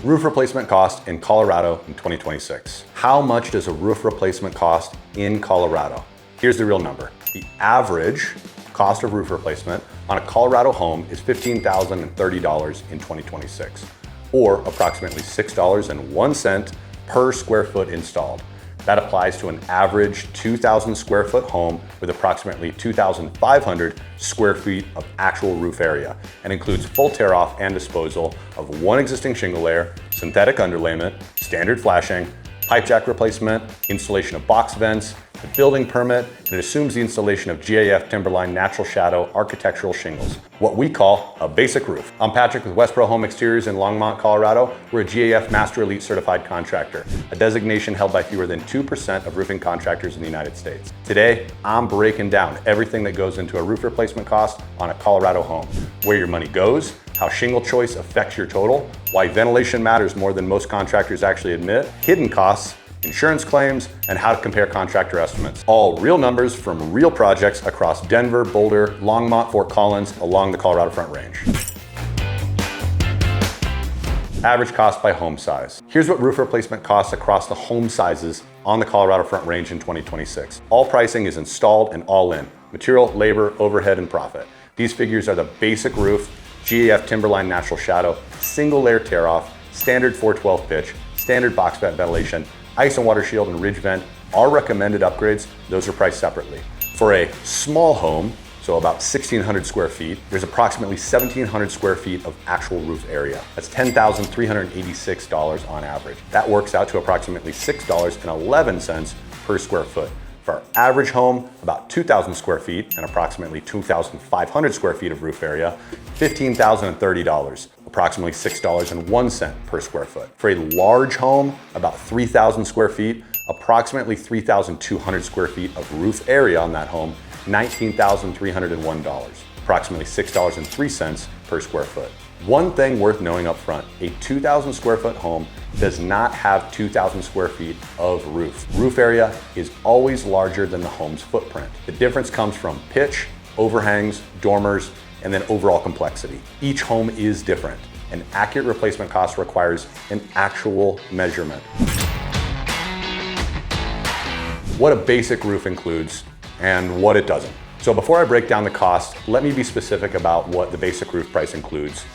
Roof replacement cost in Colorado in 2026. How much does a roof replacement cost in Colorado? Here's the real number. The average cost of roof replacement on a Colorado home is $15,030 in 2026, or approximately $6.01 per square foot installed. That applies to an average 2,000 square foot home with approximately 2,500 square feet of actual roof area, and includes full tear off and disposal of one existing shingle layer, synthetic underlayment, standard flashing, pipe jack replacement, installation of box vents, the building permit, and it assumes the installation of GAF Timberline Natural Shadow architectural shingles, what we call a basic roof. I'm Patrick with WestPro Home Exteriors in Longmont, Colorado. We're a GAF Master Elite certified contractor, a designation held by fewer than 2% of roofing contractors in the United States. Today, I'm breaking down everything that goes into a roof replacement cost on a Colorado home, where your money goes, how shingle choice affects your total, why ventilation matters more than most contractors actually admit, hidden costs, insurance claims, and how to compare contractor estimates. All real numbers from real projects across Denver, Boulder, Longmont, Fort Collins, along the Colorado Front Range. Average cost by home size. Here's what roof replacement costs across the home sizes on the Colorado Front Range in 2026. All pricing is installed and all in. Material, labor, overhead, and profit. These figures are the basic roof, GAF Timberline Natural Shadow, single layer tear off, standard 412 pitch, standard box vent ventilation, ice and water shield and ridge vent. Our recommended upgrades, those are priced separately. For a small home, so about 1,600 square feet, there's approximately 1,700 square feet of actual roof area. That's $10,386 on average. That works out to approximately $6.11 per square foot. For our average home, about 2,000 square feet and approximately 2,500 square feet of roof area, $15,030, approximately $6.01 per square foot. For a large home, about 3,000 square feet, approximately 3,200 square feet of roof area on that home, $19,301, approximately $6.03 per square foot. One thing worth knowing up front, a 2,000 square foot home does not have 2,000 square feet of roof. Roof area is always larger than the home's footprint. The difference comes from pitch, overhangs, dormers, and then overall complexity. Each home is different. An accurate replacement cost requires an actual measurement. What a basic roof includes and what it doesn't. So before I break down the cost, let me be specific about what the basic roof price includes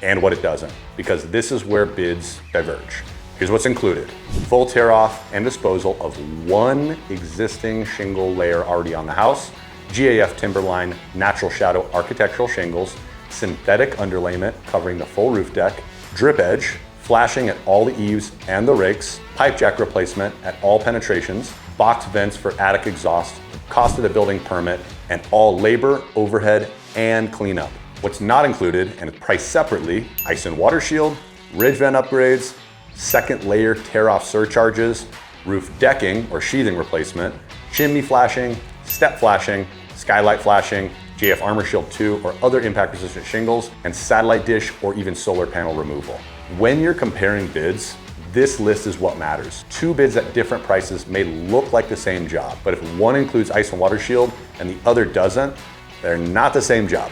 and what it doesn't, because this is where bids diverge. Here's what's included. Full tear off and disposal of one existing shingle layer already on the house, GAF Timberline Natural Shadow architectural shingles, synthetic underlayment covering the full roof deck, drip edge, flashing at all the eaves and the rakes, pipe jack replacement at all penetrations, box vents for attic exhaust, cost of the building permit, and all labor, overhead, and cleanup. What's not included and priced separately, ice and water shield, ridge vent upgrades, second layer tear off surcharges, roof decking or sheathing replacement, chimney flashing, step flashing, skylight flashing, GAF Armor Shield 2 or other impact resistant shingles, and satellite dish or even solar panel removal. When you're comparing bids, this list is what matters. Two bids at different prices may look like the same job, but if one includes ice and water shield and the other doesn't, they're not the same job.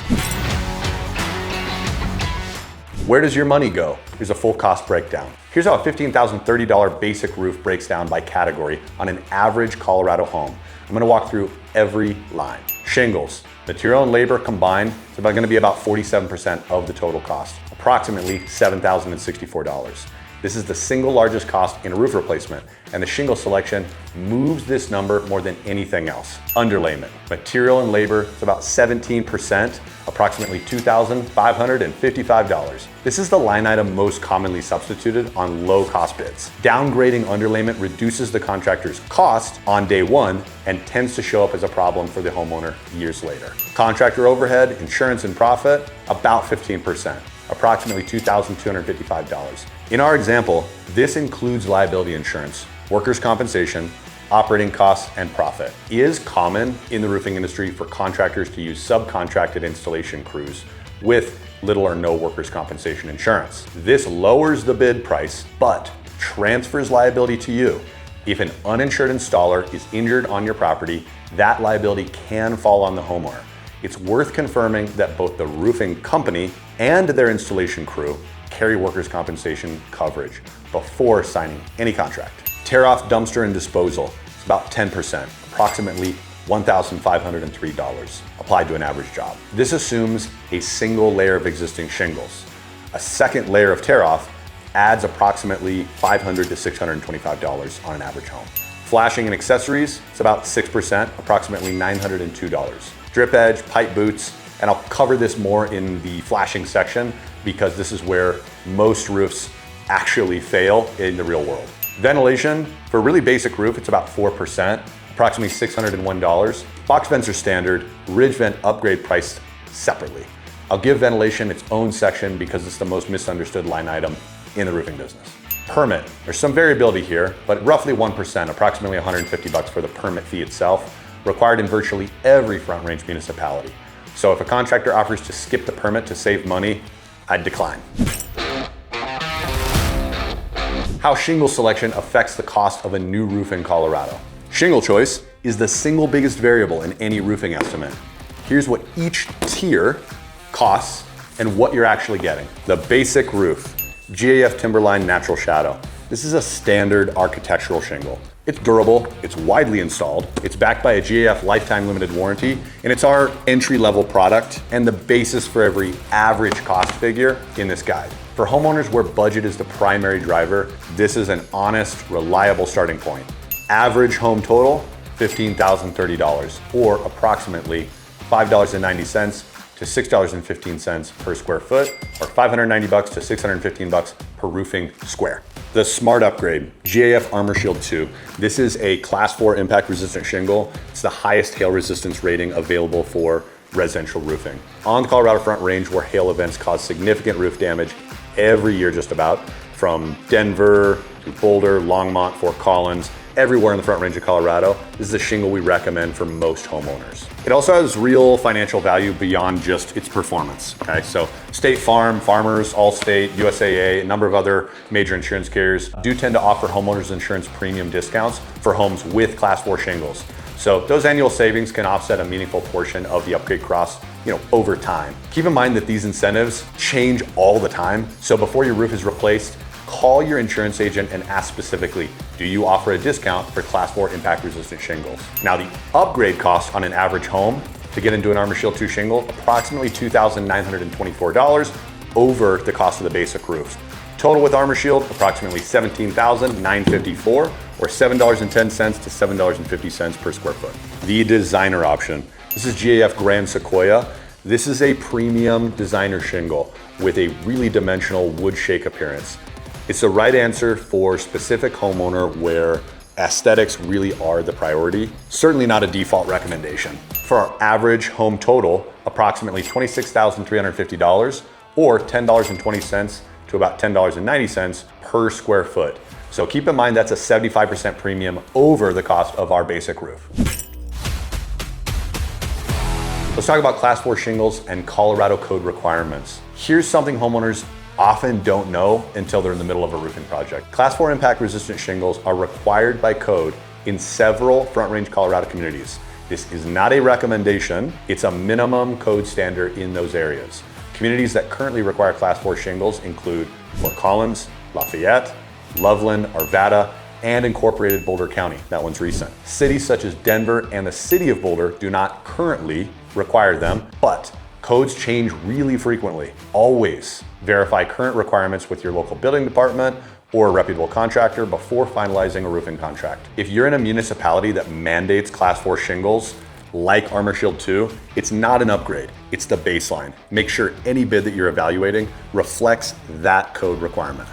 Where does your money go? Here's a full cost breakdown. Here's how a $15,030 basic roof breaks down by category on an average Colorado home. I'm gonna walk through every line. Shingles, material and labor combined, it's gonna be about 47% of the total cost, approximately $7,064. This is the single largest cost in a roof replacement, and the shingle selection moves this number more than anything else. Underlayment, material and labor, it's about 17%, approximately $2,555. This is the line item most commonly substituted on low cost bids. Downgrading underlayment reduces the contractor's cost on day one and tends to show up as a problem for the homeowner years later. Contractor overhead, insurance, and profit, about 15%. Approximately $2,255. In our example, this includes liability insurance, workers' compensation, operating costs, and profit. It is common in the roofing industry for contractors to use subcontracted installation crews with little or no workers' compensation insurance. This lowers the bid price, but transfers liability to you. If an uninsured installer is injured on your property, that liability can fall on the homeowner. It's worth confirming that both the roofing company and their installation crew carry workers' compensation coverage before signing any contract. Tear off dumpster and disposal. It's about 10%, approximately $1,503 applied to an average job. This assumes a single layer of existing shingles. A second layer of tear off adds approximately $500 to $625 on an average home. Flashing and accessories, it's about 6%, approximately $902. Drip edge, pipe boots, and I'll cover this more in the flashing section because this is where most roofs actually fail in the real world. Ventilation, for a really basic roof, it's about 4%, approximately $601. Box vents are standard, ridge vent upgrade priced separately. I'll give ventilation its own section because it's the most misunderstood line item in the roofing business. Permit, there's some variability here, but roughly 1%, approximately $150 for the permit fee itself, required in virtually every Front Range municipality. So if a contractor offers to skip the permit to save money, I'd decline. How shingle selection affects the cost of a new roof in Colorado. Shingle choice is the single biggest variable in any roofing estimate. Here's what each tier costs and what you're actually getting. The basic roof, GAF Timberline Natural Shadow. This is a standard architectural shingle. It's durable, it's widely installed, it's backed by a GAF lifetime limited warranty, and it's our entry-level product and the basis for every average cost figure in this guide. For homeowners where budget is the primary driver, this is an honest, reliable starting point. Average home total, $15,030, or approximately $5.90 to $6.15 per square foot, or $590 to $615 per roofing square. The Smart Upgrade, GAF Armor Shield 2. This is a Class 4 impact resistant shingle. It's the highest hail resistance rating available for residential roofing. On the Colorado Front Range, where hail events cause significant roof damage every year just about, from Denver to Boulder, Longmont, Fort Collins, everywhere in the Front Range of Colorado, this is a shingle we recommend for most homeowners. It also has real financial value beyond just its performance, okay? So State Farm, Farmers, Allstate, USAA, a number of other major insurance carriers do tend to offer homeowners insurance premium discounts for homes with Class 4 shingles. So those annual savings can offset a meaningful portion of the upgrade costs, over time. Keep in mind that these incentives change all the time. So before your roof is replaced, call your insurance agent and ask specifically, do you offer a discount for Class 4 impact resistant shingles? Now the upgrade cost on an average home to get into an Armor Shield 2 shingle, approximately $2,924 over the cost of the basic roof. Total with Armor Shield, approximately $17,954 or $7.10 to $7.50 per square foot. The designer option. This is GAF Grand Sequoia. This is a premium designer shingle with a really dimensional wood shake appearance. It's the right answer for specific homeowner where aesthetics really are the priority. Certainly not a default recommendation. For our average home total, approximately $26,350 or $10.20 to about $10.90 per square foot. So keep in mind that's a 75% premium over the cost of our basic roof. Let's talk about Class 4 shingles and Colorado code requirements. Here's something homeowners often don't know until they're in the middle of a roofing project. Class 4 impact resistant shingles are required by code in several Front Range Colorado communities. This is not a recommendation, it's a minimum code standard in those areas. Communities that currently require Class 4 shingles include Fort Collins, Lafayette, Loveland, Arvada, and incorporated Boulder County. That one's recent. Cities such as Denver and the city of Boulder do not currently require them, but codes change really frequently. Always verify current requirements with your local building department or a reputable contractor before finalizing a roofing contract. If you're in a municipality that mandates Class 4 shingles, like Armor Shield 2, it's not an upgrade, it's the baseline. Make sure any bid that you're evaluating reflects that code requirement.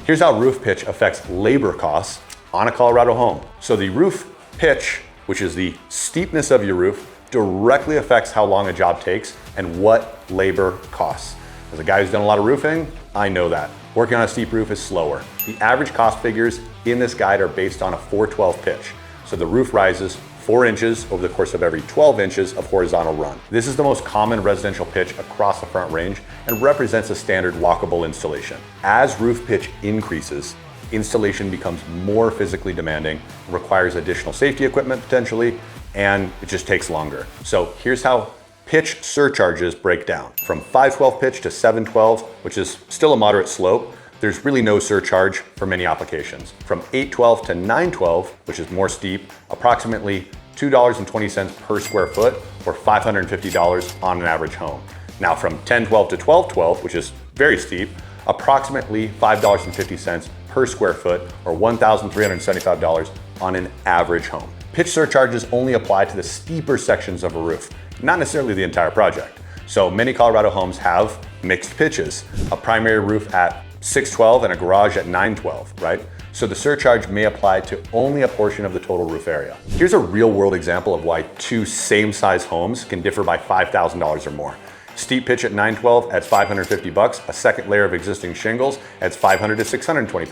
Here's how roof pitch affects labor costs on a Colorado home. So the roof pitch, which is the steepness of your roof, directly affects how long a job takes and what labor costs. As a guy who's done a lot of roofing, I know that. Working on a steep roof is slower. The average cost figures in this guide are based on a 412 pitch. So the roof rises 4 inches over the course of every 12 inches of horizontal run. This is the most common residential pitch across the Front Range and represents a standard walkable installation. As roof pitch increases, installation becomes more physically demanding, requires additional safety equipment potentially, and it just takes longer. So here's how pitch surcharges break down. From 512 pitch to 712, which is still a moderate slope, there's really no surcharge for many applications. From 812 to 912, which is more steep, approximately $2.20 per square foot, or $550 on an average home. Now from 1012 to 1212, which is very steep, approximately $5.50 per square foot, or $1,375 on an average home. Pitch surcharges only apply to the steeper sections of a roof, not necessarily the entire project. So many Colorado homes have mixed pitches, a primary roof at 612 and a garage at 912, right? So the surcharge may apply to only a portion of the total roof area. Here's a real world example of why two same size homes can differ by $5,000 or more. Steep pitch at 912 adds $550. A second layer of existing shingles adds $500 to $625.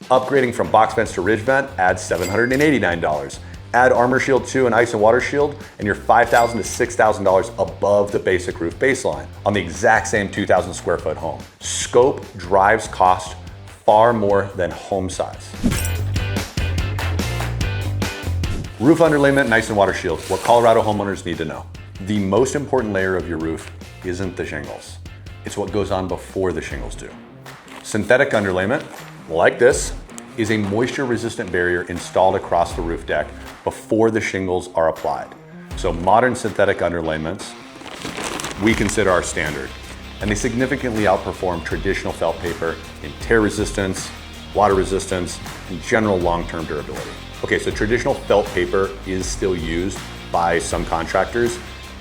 Upgrading from box vents to ridge vent adds $789. Add Armor Shield 2 and Ice and Water Shield, and you're $5,000 to $6,000 above the basic roof baseline on the exact same 2,000 square foot home. Scope drives cost far more than home size. Roof underlayment and Ice and Water Shield, what Colorado homeowners need to know. The most important layer of your roof isn't the shingles. It's what goes on before the shingles do. Synthetic underlayment, like this, is a moisture-resistant barrier installed across the roof deck before the shingles are applied. So modern synthetic underlayments, we consider our standard, and they significantly outperform traditional felt paper in tear resistance, water resistance, and general long-term durability. Okay, so traditional felt paper is still used by some contractors,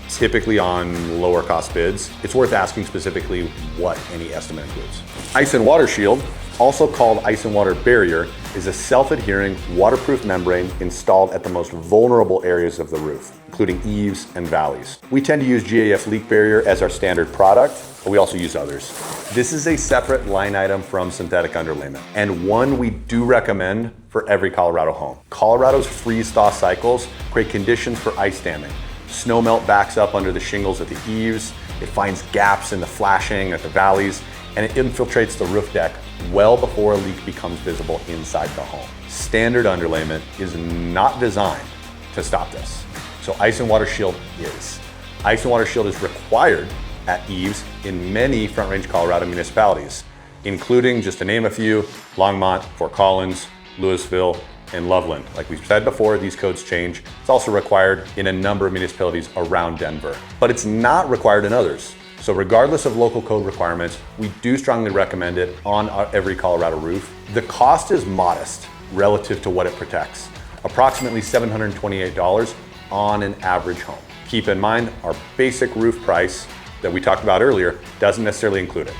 typically on lower cost bids. It's worth asking specifically what any estimate includes. Ice and Water Shield, also called Ice and Water Barrier, is a self-adhering waterproof membrane installed at the most vulnerable areas of the roof, including eaves and valleys. We tend to use GAF Leak Barrier as our standard product, but we also use others. This is a separate line item from synthetic underlayment, and one we do recommend for every Colorado home. Colorado's freeze-thaw cycles create conditions for ice damming. Snow melt backs up under the shingles at the eaves, it finds gaps in the flashing at the valleys, and it infiltrates the roof deck well before a leak becomes visible inside the home. Standard underlayment is not designed to stop this. So Ice and Water Shield is. Ice and Water Shield is required at eaves in many Front Range Colorado municipalities, including, just to name a few, Longmont, Fort Collins, Louisville, and Loveland. Like we've said before, these codes change. It's also required in a number of municipalities around Denver, but it's not required in others. So regardless of local code requirements, we do strongly recommend it on every Colorado roof. The cost is modest relative to what it protects, approximately $728 on an average home. Keep in mind, our basic roof price that we talked about earlier doesn't necessarily include it.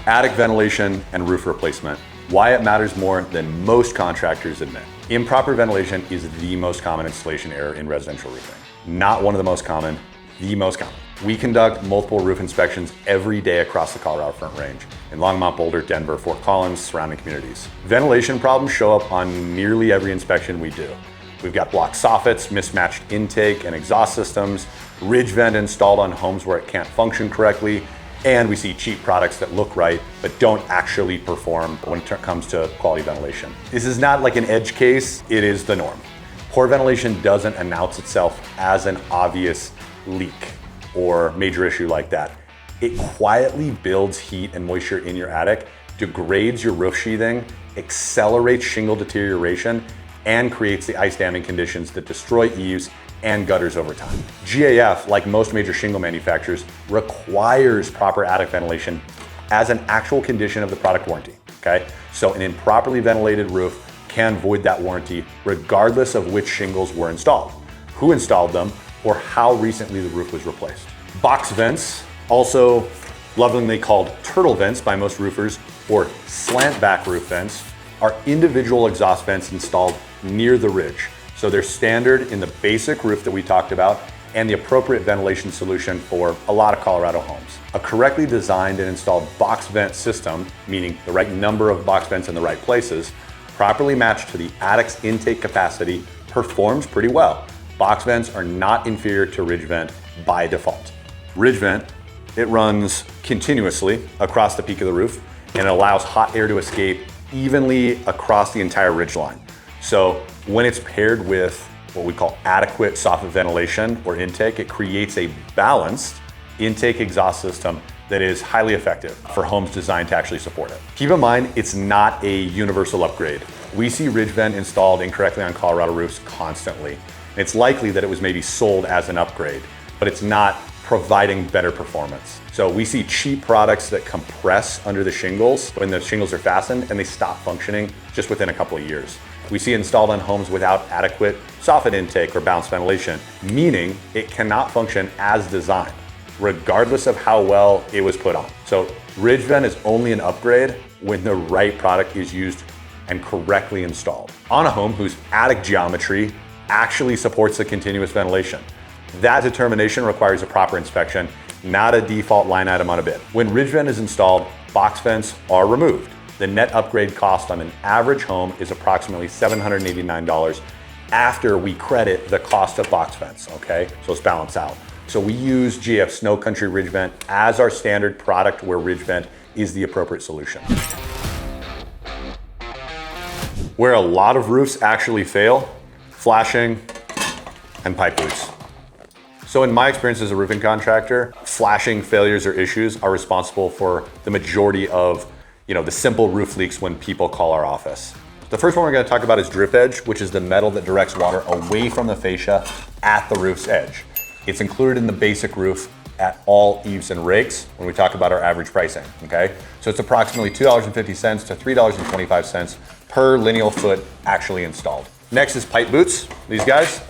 Attic ventilation and roof replacement. Why it matters more than most contractors admit. Improper ventilation is the most common installation error in residential roofing. Not one of the most common, the most common. We conduct multiple roof inspections every day across the Colorado Front Range in Longmont, Boulder, Denver, Fort Collins, surrounding communities. Ventilation problems show up on nearly every inspection we do. We've got blocked soffits, mismatched intake and exhaust systems, ridge vent installed on homes where it can't function correctly, and we see cheap products that look right but don't actually perform when it comes to quality ventilation. This is not like an edge case, it is the norm. Poor ventilation doesn't announce itself as an obvious leak or major issue like that. It quietly builds heat and moisture in your attic, degrades your roof sheathing, accelerates shingle deterioration, and creates the ice damming conditions that destroy eaves and gutters over time. GAF, like most major shingle manufacturers, requires proper attic ventilation as an actual condition of the product warranty, okay? So an improperly ventilated roof can void that warranty regardless of which shingles were installed, who installed them, or how recently the roof was replaced. Box vents, also lovingly called turtle vents by most roofers, or slant back roof vents, are individual exhaust vents installed near the ridge. So they're standard in the basic roof that we talked about and the appropriate ventilation solution for a lot of Colorado homes. A correctly designed and installed box vent system, meaning the right number of box vents in the right places, properly matched to the attic's intake capacity, performs pretty well. Box vents are not inferior to ridge vent by default. Ridge vent, it runs continuously across the peak of the roof and it allows hot air to escape evenly across the entire ridge line. So when it's paired with what we call adequate soffit ventilation or intake. It creates a balanced intake exhaust system that is highly effective for homes designed to actually support it. Keep in mind, it's not a universal upgrade. We see ridge vent installed incorrectly on Colorado roofs constantly. It's likely that it was maybe sold as an upgrade, but it's not providing better performance. So we see cheap products that compress under the shingles when the shingles are fastened and they stop functioning just within a couple of years. We see it installed on homes without adequate soffit intake or balanced ventilation, meaning it cannot function as designed, regardless of how well it was put on. So ridge vent is only an upgrade when the right product is used and correctly installed on a home whose attic geometry actually supports the continuous ventilation. That determination requires a proper inspection, not a default line item on a bid. When ridge vent is installed, box vents are removed. The net upgrade cost on an average home is approximately $789 after we credit the cost of box vents, okay? So let's balance out. So we use GAF Snow Country Ridge Vent as our standard product where ridge vent is the appropriate solution. Where a lot of roofs actually fail, flashing and pipe boots. So in my experience as a roofing contractor, flashing failures or issues are responsible for the majority of the simple roof leaks when people call our office. The first one we're going to talk about is drip edge, which is the metal that directs water away from the fascia at the roof's edge. It's included in the basic roof at all eaves and rakes when we talk about our average pricing, okay? So it's approximately $2.50 to $3.25 per lineal foot actually installed. Next is pipe boots. These guys,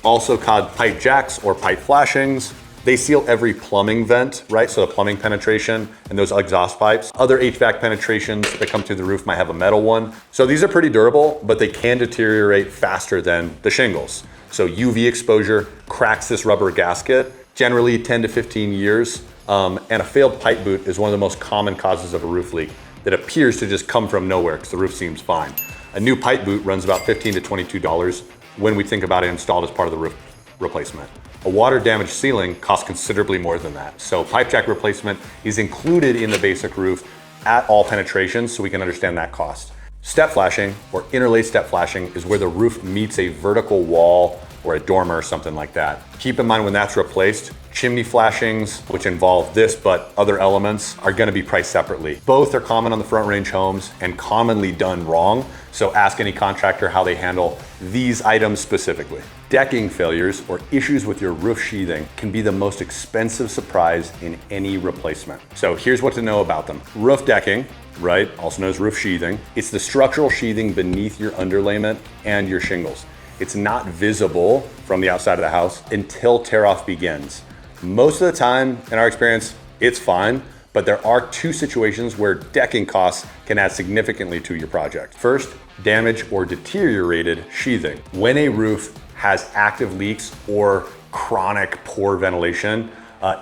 also called pipe jacks or pipe flashings. They seal every plumbing vent, right? So the plumbing penetration and those exhaust pipes. Other HVAC penetrations that come through the roof might have a metal one. So these are pretty durable, but they can deteriorate faster than the shingles. So UV exposure cracks this rubber gasket, generally 10 to 15 years. And a failed pipe boot is one of the most common causes of a roof leak that appears to just come from nowhere because the roof seems fine. A new pipe boot runs about $15 to $22 when we think about it installed as part of the roof replacement. A water damaged ceiling costs considerably more than that. So pipe jack replacement is included in the basic roof at all penetrations so we can understand that cost. Step flashing or interlaced step flashing is where the roof meets a vertical wall or a dormer or something like that. Keep in mind when that's replaced, chimney flashings, which involve this but other elements, are gonna be priced separately. Both are common on the front range homes and commonly done wrong, so ask any contractor how they handle these items specifically. Decking failures or issues with your roof sheathing can be the most expensive surprise in any replacement. So here's what to know about them. Roof decking, right, also known as roof sheathing, it's the structural sheathing beneath your underlayment and your shingles. It's not visible from the outside of the house until tear-off begins. Most of the time, in our experience, it's fine, but there are two situations where decking costs can add significantly to your project. First, damaged or deteriorated sheathing. When a roof has active leaks or chronic poor ventilation,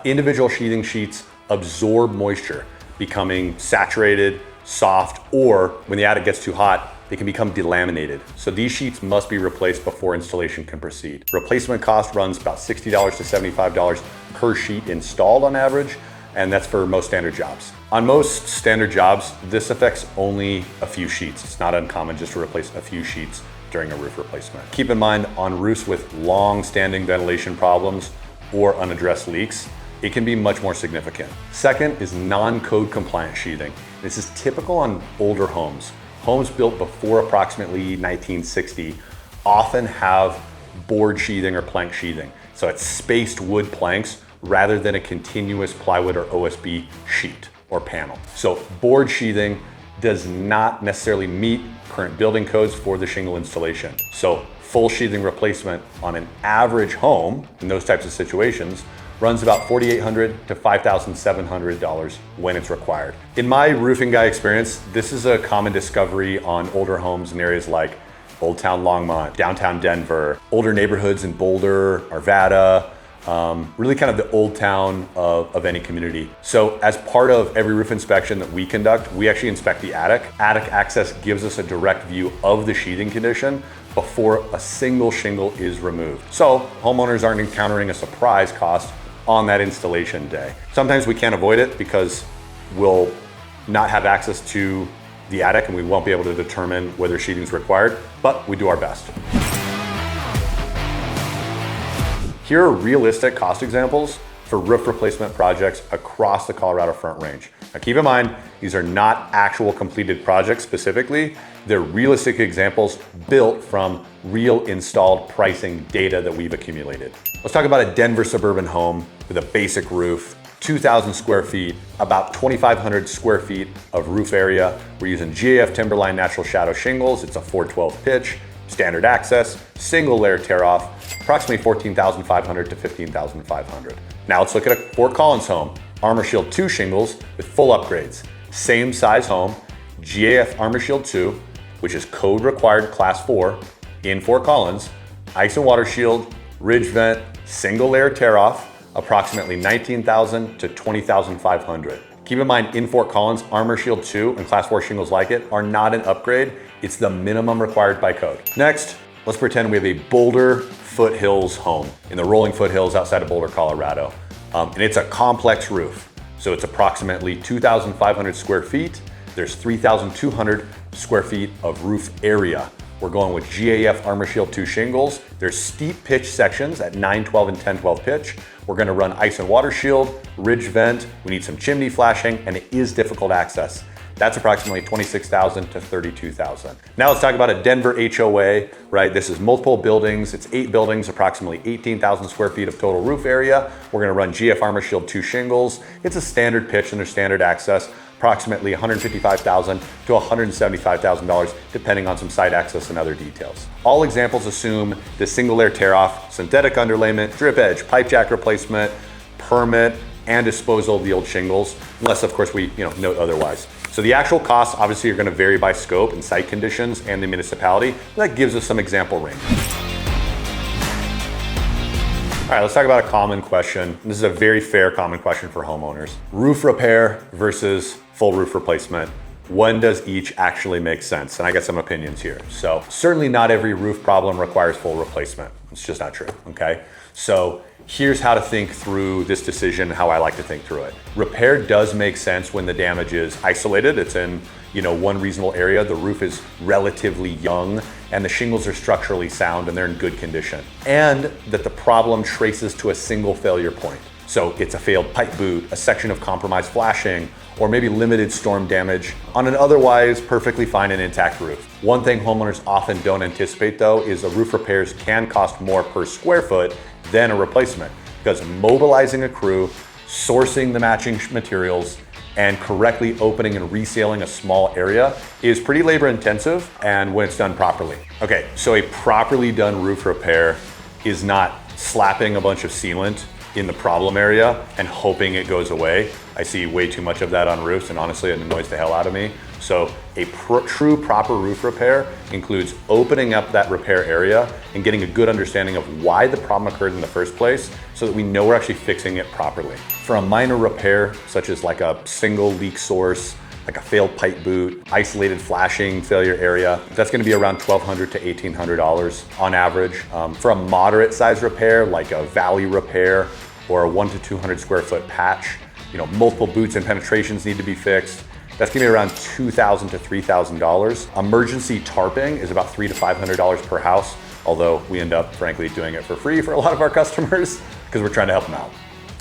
individual sheathing sheets absorb moisture, becoming saturated, soft, or when the attic gets too hot, they can become delaminated. So these sheets must be replaced before installation can proceed. Replacement cost runs about $60 to $75 per sheet installed on average, and that's for most standard jobs. On most standard jobs, this affects only a few sheets. It's not uncommon just to replace a few sheets during a roof replacement. Keep in mind, on roofs with long-standing ventilation problems or unaddressed leaks, it can be much more significant. Second is non-code compliant sheathing. This is typical on older homes. Homes built before approximately 1960 often have board sheathing or plank sheathing. So it's spaced wood planks rather than a continuous plywood or OSB sheet or panel. So board sheathing does not necessarily meet current building codes for the shingle installation. So full sheathing replacement on an average home in those types of situations runs about $4,800 to $5,700 when it's required. In my roofing guy experience, this is a common discovery on older homes in areas like Old Town Longmont, downtown Denver, older neighborhoods in Boulder, Arvada, really kind of the old town of any community. So as part of every roof inspection that we conduct, we actually inspect the attic. Attic access gives us a direct view of the sheathing condition before a single shingle is removed. So homeowners aren't encountering a surprise cost on that installation day. Sometimes we can't avoid it because we'll not have access to the attic and we won't be able to determine whether sheathing is required, but we do our best. Here are realistic cost examples for roof replacement projects across the Colorado Front Range. Now keep in mind, these are not actual completed projects specifically. They're realistic examples built from real installed pricing data that we've accumulated. Let's talk about a Denver suburban home with a basic roof, 2,000 square feet, about 2,500 square feet of roof area. We're using GAF Timberline Natural Shadow shingles. It's a 412 pitch, standard access, single layer tear off, approximately 14,500 to 15,500. Now let's look at a Fort Collins home, Armor Shield 2 shingles with full upgrades. Same size home, GAF Armor Shield 2, which is code required class 4 in Fort Collins, ice and water shield, ridge vent, single layer tear off, approximately 19,000 to 20,500. Keep in mind, in Fort Collins, Armor Shield 2 and class 4 shingles like it are not an upgrade. It's the minimum required by code. Next, let's pretend we have a Boulder Foothills home in the rolling foothills outside of Boulder, Colorado. And it's a complex roof. So it's approximately 2,500 square feet. There's 3,200 square feet of roof area. We're going with GAF Armor Shield 2 shingles. There's steep pitch sections at 9/12 and 10/12 pitch. We're gonna run ice and water shield, ridge vent. We need some chimney flashing, and it is difficult access. That's approximately 26,000 to 32,000. Now let's talk about a Denver HOA, right? This is multiple buildings. It's 8 buildings, approximately 18,000 square feet of total roof area. We're gonna run GF Armor Shield 2 shingles. It's a standard pitch and there's standard access, approximately $155,000 to $175,000, depending on some site access and other details. All examples assume the single layer tear off, synthetic underlayment, drip edge, pipe jack replacement, permit, and disposal of the old shingles, unless of course we note otherwise. So the actual costs obviously are gonna vary by scope and site conditions and the municipality. That gives us some example range. All right, let's talk about a common question. This is a very fair common question for homeowners. Roof repair versus full roof replacement. When does each actually make sense? And I got some opinions here. So certainly not every roof problem requires full replacement. It's just not true, okay? So here's how to think through this decision, how I like to think through it. Repair does make sense when the damage is isolated. It's in one reasonable area, the roof is relatively young, and the shingles are structurally sound and they're in good condition. And that the problem traces to a single failure point. So it's a failed pipe boot, a section of compromised flashing, or maybe limited storm damage on an otherwise perfectly fine and intact roof. One thing homeowners often don't anticipate though is a roof repairs can cost more per square foot than a replacement, because mobilizing a crew, sourcing the matching materials, and correctly opening and resealing a small area is pretty labor intensive, and when it's done properly. Okay, so a properly done roof repair is not slapping a bunch of sealant in the problem area and hoping it goes away. I see way too much of that on roofs, and honestly it annoys the hell out of me. So a true proper roof repair includes opening up that repair area and getting a good understanding of why the problem occurred in the first place so that we know we're actually fixing it properly. For a minor repair, such as like a single leak source, like a failed pipe boot, isolated flashing failure area, that's gonna be around $1,200 to $1,800 on average. For a moderate size repair, like a valley repair or a 100 to 200 square foot patch, multiple boots and penetrations need to be fixed. That's gonna be around $2,000 to $3,000. Emergency tarping is about $300 to $500 per house, although we end up frankly doing it for free for a lot of our customers because we're trying to help them out.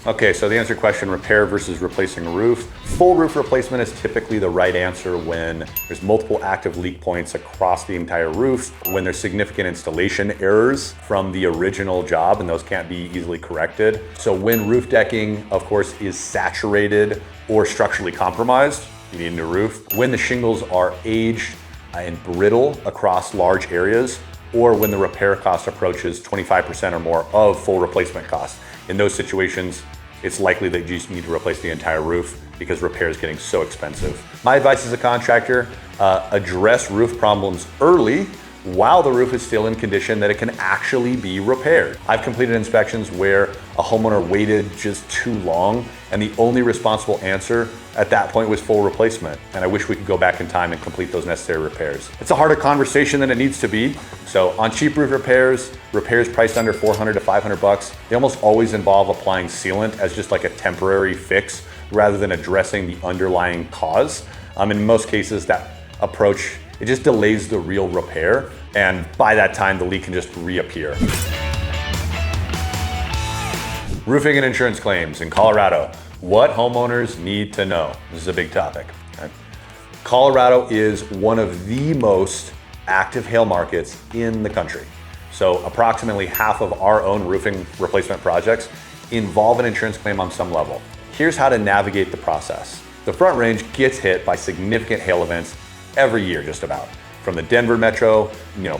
Okay, so to answer your question, repair versus replacing a roof. Full roof replacement is typically the right answer when there's multiple active leak points across the entire roof, when there's significant installation errors from the original job, and those can't be easily corrected. So when roof decking, of course, is saturated or structurally compromised, you need a new roof. When the shingles are aged and brittle across large areas, or when the repair cost approaches 25% or more of full replacement cost. In those situations, it's likely that you just need to replace the entire roof because repair is getting so expensive. My advice as a contractor, address roof problems early while the roof is still in condition that it can actually be repaired. I've completed inspections where a homeowner waited just too long, and the only responsible answer at that point was full replacement. And I wish we could go back in time and complete those necessary repairs. It's a harder conversation than it needs to be. So on cheap roof repairs priced under $400 to $500, they almost always involve applying sealant as just like a temporary fix rather than addressing the underlying cause. In most cases, that approach, it just delays the real repair, and by that time the leak can just reappear. Roofing and insurance claims in Colorado. What homeowners need to know. This is a big topic. Okay? Colorado is one of the most active hail markets in the country. So approximately half of our own roofing replacement projects involve an insurance claim on some level. Here's how to navigate the process. The Front Range gets hit by significant hail events every year, just about. From the Denver metro,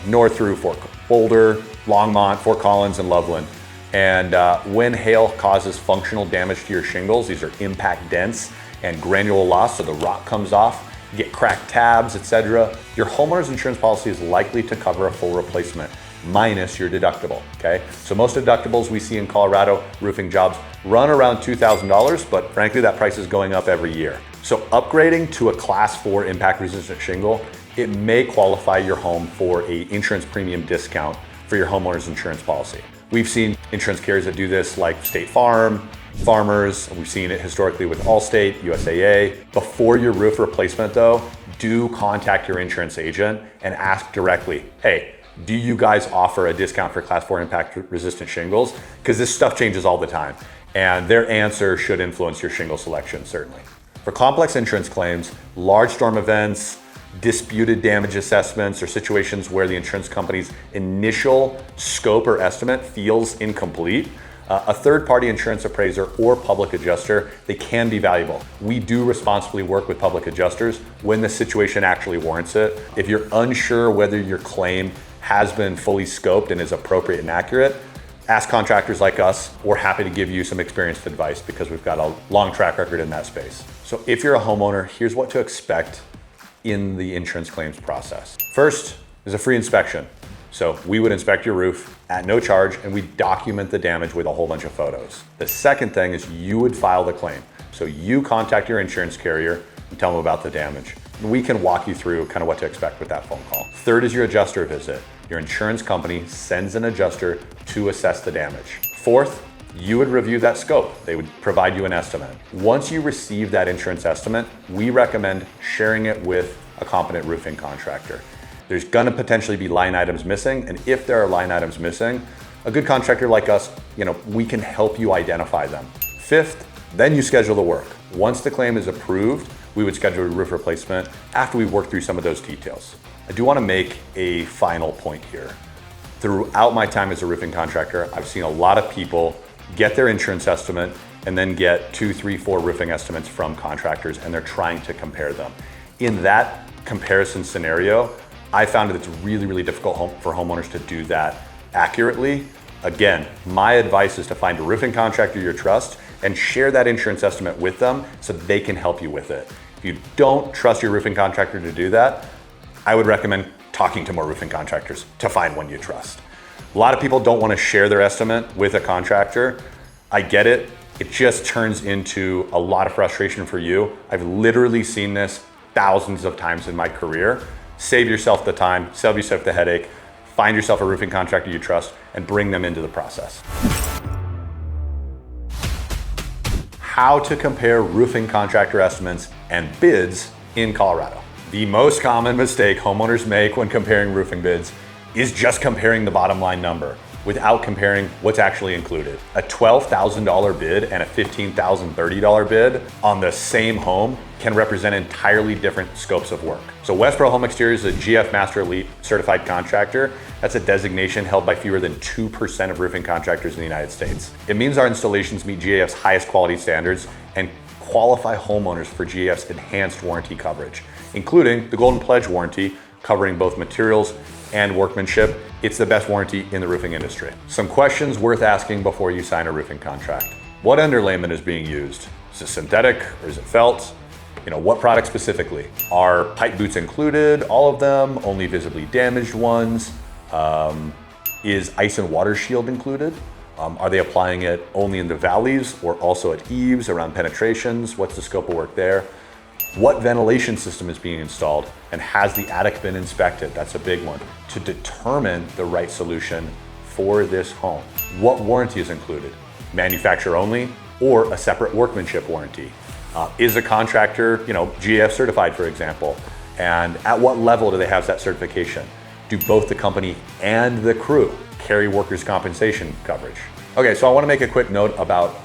north through Fort Boulder, Longmont, Fort Collins, and Loveland. And when hail causes functional damage to your shingles, these are impact dense and granule loss, so the rock comes off, you get cracked tabs, etc. Your homeowner's insurance policy is likely to cover a full replacement, minus your deductible, okay? So most deductibles we see in Colorado roofing jobs run around $2,000, but frankly, that price is going up every year. So upgrading to a Class 4 impact-resistant shingle, it may qualify your home for an insurance premium discount for your homeowner's insurance policy. We've seen insurance carriers that do this like State Farm, Farmers, and we've seen it historically with Allstate, USAA. Before your roof replacement though, do contact your insurance agent and ask directly, hey, do you guys offer a discount for Class 4 impact-resistant shingles? Because this stuff changes all the time, and their answer should influence your shingle selection, certainly. For complex insurance claims, large storm events, disputed damage assessments, or situations where the insurance company's initial scope or estimate feels incomplete, a third-party insurance appraiser or public adjuster, they can be valuable. We do responsibly work with public adjusters when the situation actually warrants it. If you're unsure whether your claim has been fully scoped and is appropriate and accurate, ask contractors like us. We're happy to give you some experienced advice because we've got a long track record in that space. So if you're a homeowner, here's what to expect in the insurance claims process. First is a free inspection. So we would inspect your roof at no charge and we document the damage with a whole bunch of photos. The second thing is you would file the claim. So you contact your insurance carrier and tell them about the damage. We can walk you through kind of what to expect with that phone call. Third is your adjuster visit. Your insurance company sends an adjuster to assess the damage. Fourth, you would review that scope. They would provide you an estimate. Once you receive that insurance estimate, we recommend sharing it with a competent roofing contractor. There's gonna potentially be line items missing, and if there are line items missing, a good contractor like us, we can help you identify them. Fifth, then you schedule the work. Once the claim is approved, we would schedule a roof replacement after we work through some of those details. I do wanna make a final point here. Throughout my time as a roofing contractor, I've seen a lot of people get their insurance estimate and then get 2, 3, 4 roofing estimates from contractors, and they're trying to compare them. In that comparison scenario, I found that it's really, really difficult for homeowners to do that accurately. Again, my advice is to find a roofing contractor you trust and share that insurance estimate with them so they can help you with it. If you don't trust your roofing contractor to do that, I would recommend talking to more roofing contractors to find one you trust. A lot of people don't want to share their estimate with a contractor. I get it. It just turns into a lot of frustration for you. I've literally seen this thousands of times in my career. Save yourself the time, save yourself the headache, find yourself a roofing contractor you trust, and bring them into the process. How to compare roofing contractor estimates and bids in Colorado. The most common mistake homeowners make when comparing roofing bids is just comparing the bottom line number without comparing what's actually included. A $12,000 bid and a $15,030 bid on the same home can represent entirely different scopes of work. So WestPro Home Exteriors is a GAF Master Elite certified contractor. That's a designation held by fewer than 2% of roofing contractors in the United States. It means our installations meet GAF's highest quality standards and qualify homeowners for GAF's enhanced warranty coverage, including the Golden Pledge warranty, covering both materials and workmanship. It's the best warranty in the roofing industry. Some questions worth asking before you sign a roofing contract. What underlayment is being used? Is it synthetic or is it felt? What product specifically? Are pipe boots included? All of them? Only visibly damaged ones? Is ice and water shield included? Are they applying it only in the valleys or also at eaves, around penetrations? What's the scope of work there? What ventilation system is being installed, and has the attic been inspected? That's a big one to determine the right solution for this home. What warranty is included? Manufacturer only or a separate workmanship warranty? Is a contractor, GAF certified, for example? And at what level do they have that certification? Do both the company and the crew carry workers' compensation coverage? Okay, so I want to make a quick note about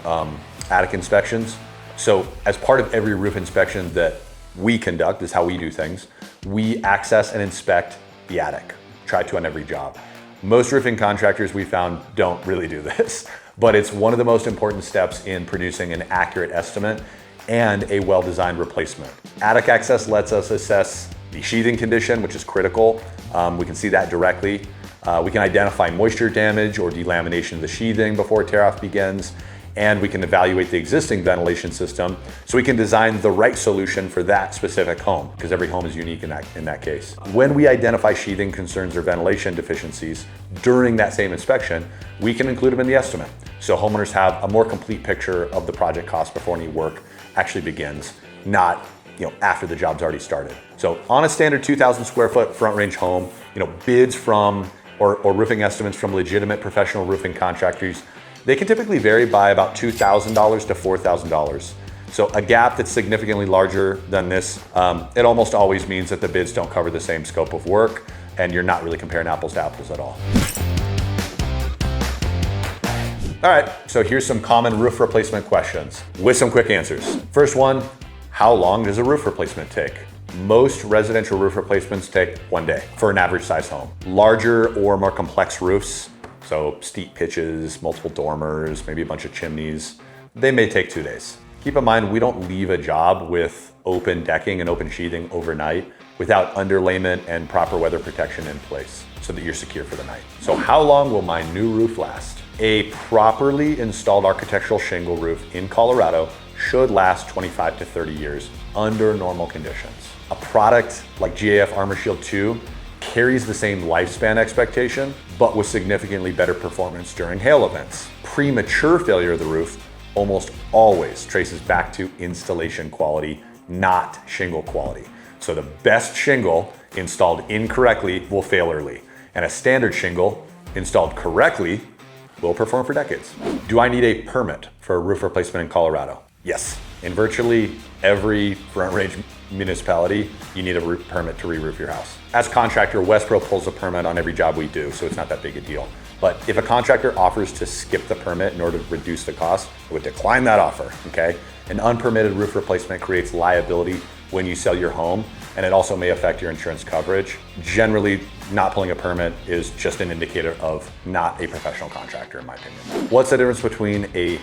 attic inspections. So as part of every roof inspection that we conduct, is how we do things, we access and inspect the attic. Try to on every job. Most roofing contractors we found don't really do this, but it's one of the most important steps in producing an accurate estimate and a well-designed replacement. Attic access lets us assess the sheathing condition, which is critical. We can see that directly. We can identify moisture damage or delamination of the sheathing before tear-off begins, and we can evaluate the existing ventilation system so we can design the right solution for that specific home, because every home is unique in that case. When we identify sheathing concerns or ventilation deficiencies during that same inspection, we can include them in the estimate, so homeowners have a more complete picture of the project cost before any work actually begins, not after the job's already started. So on a standard 2,000 square foot front range home, bids from or roofing estimates from legitimate professional roofing contractors, they can typically vary by about $2,000 to $4,000. So a gap that's significantly larger than this, it almost always means that the bids don't cover the same scope of work and you're not really comparing apples to apples at all. All right, so here's some common roof replacement questions with some quick answers. First one, how long does a roof replacement take? Most residential roof replacements take 1 day for an average size home. Larger or more complex roofs, so steep pitches, multiple dormers, maybe a bunch of chimneys, they may take 2 days. Keep in mind, we don't leave a job with open decking and open sheathing overnight without underlayment and proper weather protection in place so that you're secure for the night. So how long will my new roof last? A properly installed architectural shingle roof in Colorado should last 25 to 30 years under normal conditions. A product like GAF Armor Shield 2 carries the same lifespan expectation, but with significantly better performance during hail events. Premature failure of the roof almost always traces back to installation quality, not shingle quality. So the best shingle installed incorrectly will fail early, and a standard shingle installed correctly will perform for decades. Do I need a permit for a roof replacement in Colorado? Yes. In virtually every front range municipality, you need a roof permit to re-roof your house. As a contractor, WestPro pulls a permit on every job we do, so it's not that big a deal. But if a contractor offers to skip the permit in order to reduce the cost, I would decline that offer, okay? An unpermitted roof replacement creates liability when you sell your home, and it also may affect your insurance coverage. Generally, not pulling a permit is just an indicator of not a professional contractor, in my opinion. What's the difference between a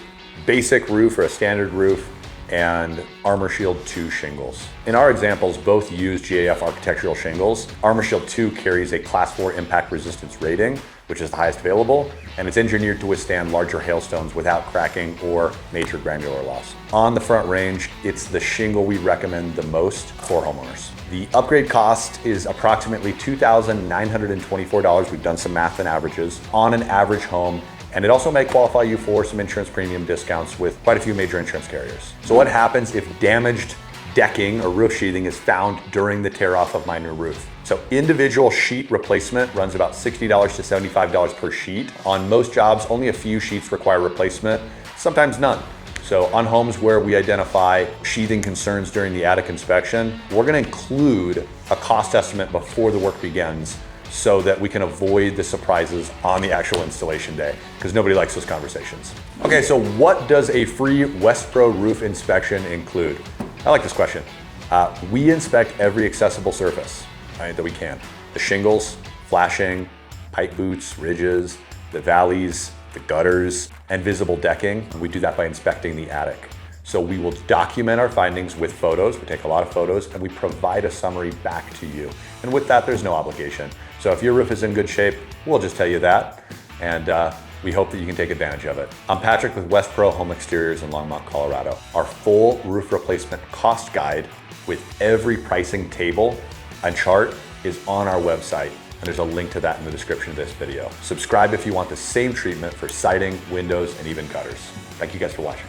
basic roof or a standard roof and Armor Shield 2 shingles? In our examples, both use GAF architectural shingles. Armor Shield 2 carries a Class 4 impact resistance rating, which is the highest available, and it's engineered to withstand larger hailstones without cracking or major granular loss. On the front range, it's the shingle we recommend the most for homeowners. The upgrade cost is approximately $2,924. We've done some math and averages on an average home, and it also may qualify you for some insurance premium discounts with quite a few major insurance carriers. So what happens if damaged decking or roof sheathing is found during the tear off of my new roof? So individual sheet replacement runs about $60 to $75 per sheet. On most jobs, only a few sheets require replacement, sometimes none. So on homes where we identify sheathing concerns during the attic inspection, we're gonna include a cost estimate before the work begins so that we can avoid the surprises on the actual installation day, because nobody likes those conversations. Okay, so what does a free WestPro roof inspection include? I like this question. We inspect every accessible surface, right, that we can. The shingles, flashing, pipe boots, ridges, the valleys, the gutters, and visible decking. We do that by inspecting the attic. So we will document our findings with photos. We take a lot of photos and we provide a summary back to you. And with that, there's no obligation. So if your roof is in good shape, we'll just tell you that. And we hope that you can take advantage of it. I'm Patrick with WestPro Home Exteriors in Longmont, Colorado. Our full roof replacement cost guide with every pricing table and chart is on our website. And there's a link to that in the description of this video. Subscribe if you want the same treatment for siding, windows, and even gutters. Thank you guys for watching.